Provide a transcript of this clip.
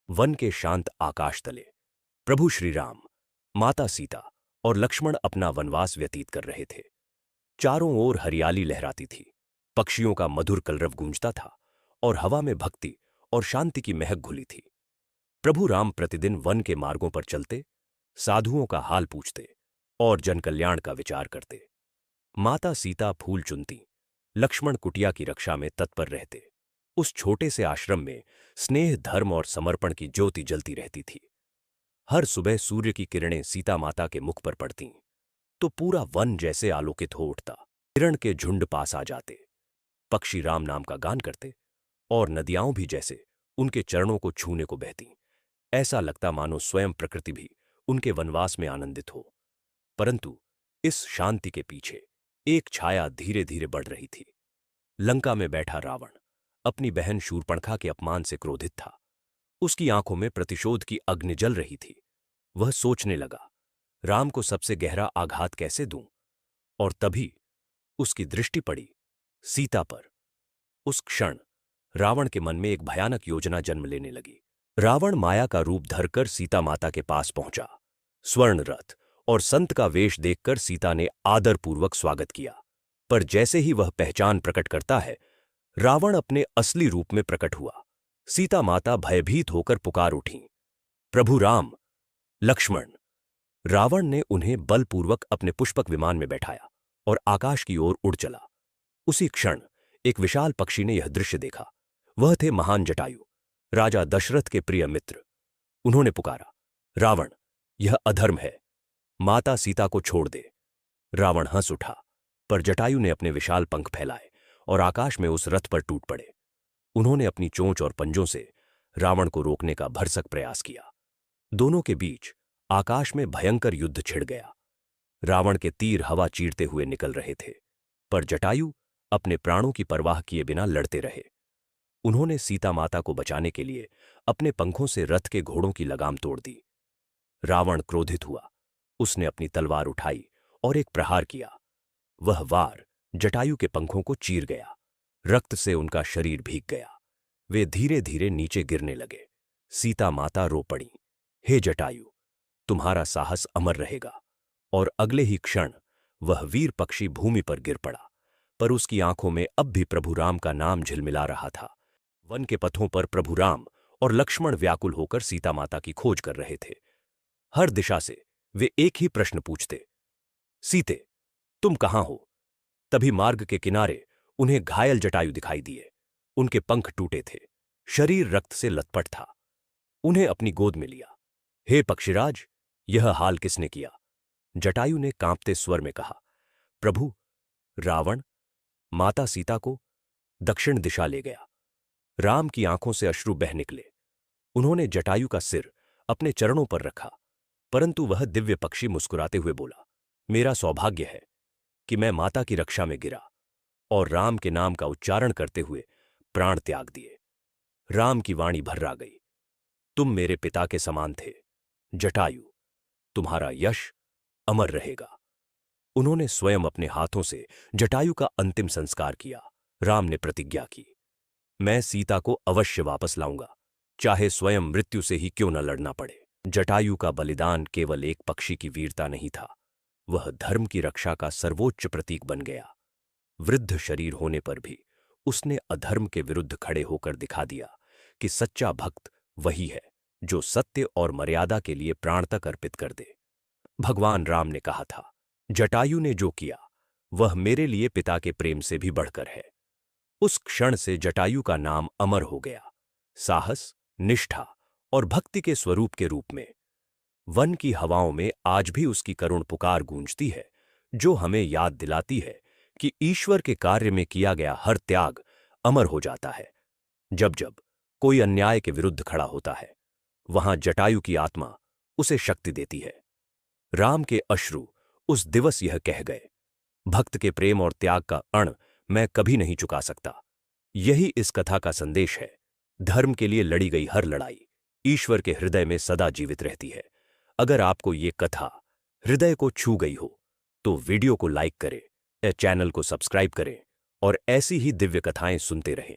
One के शांत आकाश तले प्रभु श्री राम, माता सीता और लक्ष्मण अपना वनवास व्यतीत कर रहे थे। चारों ओर हरियाली लहराती थी, पक्षियों का मधुर कलरव गूंजता था और हवा में भक्ति और शांति की महक घुली थी। प्रभु राम प्रतिदिन वन के मार्गों पर चलते, साधुओं का हाल पूछते और जनकल्याण का विचार करते। माता सीता फूल चुनती, लक्ष्मण कुटिया की रक्षा में तत्पर रहते। उस छोटे से आश्रम में स्नेह, धर्म और समर्पण की ज्योति जलती रहती थी। हर सुबह सूर्य की किरणें सीता माता के मुख पर पड़तीं तो पूरा वन जैसे आलोकित हो उठता। हिरण के झुंड पास आ जाते, पक्षी राम नाम का गान करते और नदियां भी जैसे उनके चरणों को छूने को बहतीं। ऐसा लगता मानो स्वयं प्रकृति भी उनके वनवास में आनंदित हो। परंतु इस शांति के पीछे एक छाया धीरे धीरे बढ़ रही थी। लंका में बैठा रावण अपनी बहन शूर्पणखा के अपमान से क्रोधित था। उसकी आंखों में प्रतिशोध की अग्नि जल रही थी। वह सोचने लगा, राम को सबसे गहरा आघात कैसे दूं? और तभी उसकी दृष्टि पड़ी सीता पर। उस क्षण रावण के मन में एक भयानक योजना जन्म लेने लगी। रावण माया का रूप धरकर सीता माता के पास पहुंचा। स्वर्ण रथ और संत का वेश देखकर सीता ने आदरपूर्वक स्वागत किया। पर जैसे ही वह पहचान प्रकट करता है, रावण अपने असली रूप में प्रकट हुआ। सीता माता भयभीत होकर पुकार उठीं, प्रभु राम, लक्ष्मण। रावण ने उन्हें बलपूर्वक अपने पुष्पक विमान में बैठाया और आकाश की ओर उड़ चला। उसी क्षण एक विशाल पक्षी ने यह दृश्य देखा। वह थे महान जटायु, राजा दशरथ के प्रिय मित्र। उन्होंने पुकारा, रावण, यह अधर्म है, माता सीता को छोड़ दे। रावण हंस उठा, पर जटायु ने अपने विशाल पंख फैलाए और आकाश में उस रथ पर टूट पड़े। उन्होंने अपनी चोंच और पंजों से रावण को रोकने का भरसक प्रयास किया। दोनों के बीच आकाश में भयंकर युद्ध छिड़ गया। रावण के तीर हवा चीरते हुए निकल रहे थे, पर जटायु अपने प्राणों की परवाह किए बिना लड़ते रहे। उन्होंने सीता माता को बचाने के लिए अपने पंखों से रथ के घोड़ों की लगाम तोड़ दी। रावण क्रोधित हुआ। उसने अपनी तलवार उठाई और एक प्रहार किया। वह वार जटायु के पंखों को चीर गया। रक्त से उनका शरीर भीग गया। वे धीरे धीरे नीचे गिरने लगे। सीता माता रो पड़ी, हे जटायु, तुम्हारा साहस अमर रहेगा। और अगले ही क्षण वह वीर पक्षी भूमि पर गिर पड़ा, पर उसकी आंखों में अब भी प्रभु राम का नाम झिलमिला रहा था। वन के पथों पर प्रभु राम और लक्ष्मण व्याकुल होकर सीता माता की खोज कर रहे थे। हर दिशा से वे एक ही प्रश्न पूछते, सीते, तुम कहां हो? तभी मार्ग के किनारे उन्हें घायल जटायु दिखाई दिए। उनके पंख टूटे थे, शरीर रक्त से लथपथ था। उन्हें अपनी गोद में लिया। हे पक्षीराज, यह हाल किसने किया? जटायु ने कांपते स्वर में कहा, प्रभु, रावण माता सीता को दक्षिण दिशा ले गया। राम की आंखों से अश्रु बह निकले। उन्होंने जटायु का सिर अपने चरणों पर रखा, परंतु वह दिव्य पक्षी मुस्कुराते हुए बोला, मेरा सौभाग्य है कि मैं माता की रक्षा में गिरा और राम के नाम का उच्चारण करते हुए प्राण त्याग दिए। राम की वाणी भर्रा गई, तुम मेरे पिता के समान थे जटायु, तुम्हारा यश अमर रहेगा। उन्होंने स्वयं अपने हाथों से जटायु का अंतिम संस्कार किया। राम ने प्रतिज्ञा की, मैं सीता को अवश्य वापस लाऊंगा, चाहे स्वयं मृत्यु से ही क्यों न लड़ना पड़े। जटायु का बलिदान केवल एक पक्षी की वीरता नहीं था, वह धर्म की रक्षा का सर्वोच्च प्रतीक बन गया। वृद्ध शरीर होने पर भी उसने अधर्म के विरुद्ध खड़े होकर दिखा दिया कि सच्चा भक्त वही है जो सत्य और मर्यादा के लिए प्राण तक अर्पित कर दे। भगवान राम ने कहा था, जटायु ने जो किया वह मेरे लिए पिता के प्रेम से भी बढ़कर है। उस क्षण से जटायु का नाम अमर हो गया, साहस, निष्ठा और भक्ति के स्वरूप के रूप में। वन की हवाओं में आज भी उसकी करुण पुकार गूंजती है, जो हमें याद दिलाती है कि ईश्वर के कार्य में किया गया हर त्याग अमर हो जाता है। जब जब कोई अन्याय के विरुद्ध खड़ा होता है, वहां जटायु की आत्मा उसे शक्ति देती है। राम के अश्रु उस दिवस यह कह गए, भक्त के प्रेम और त्याग का अण मैं कभी नहीं चुका सकता। यही इस कथा का संदेश है। धर्म के लिए लड़ी गई हर लड़ाई ईश्वर के हृदय में सदा जीवित रहती है। अगर आपको ये कथा हृदय को छू गई हो तो वीडियो को लाइक करें, चैनल को सब्सक्राइब करें और ऐसी ही दिव्य कथाएं सुनते रहें।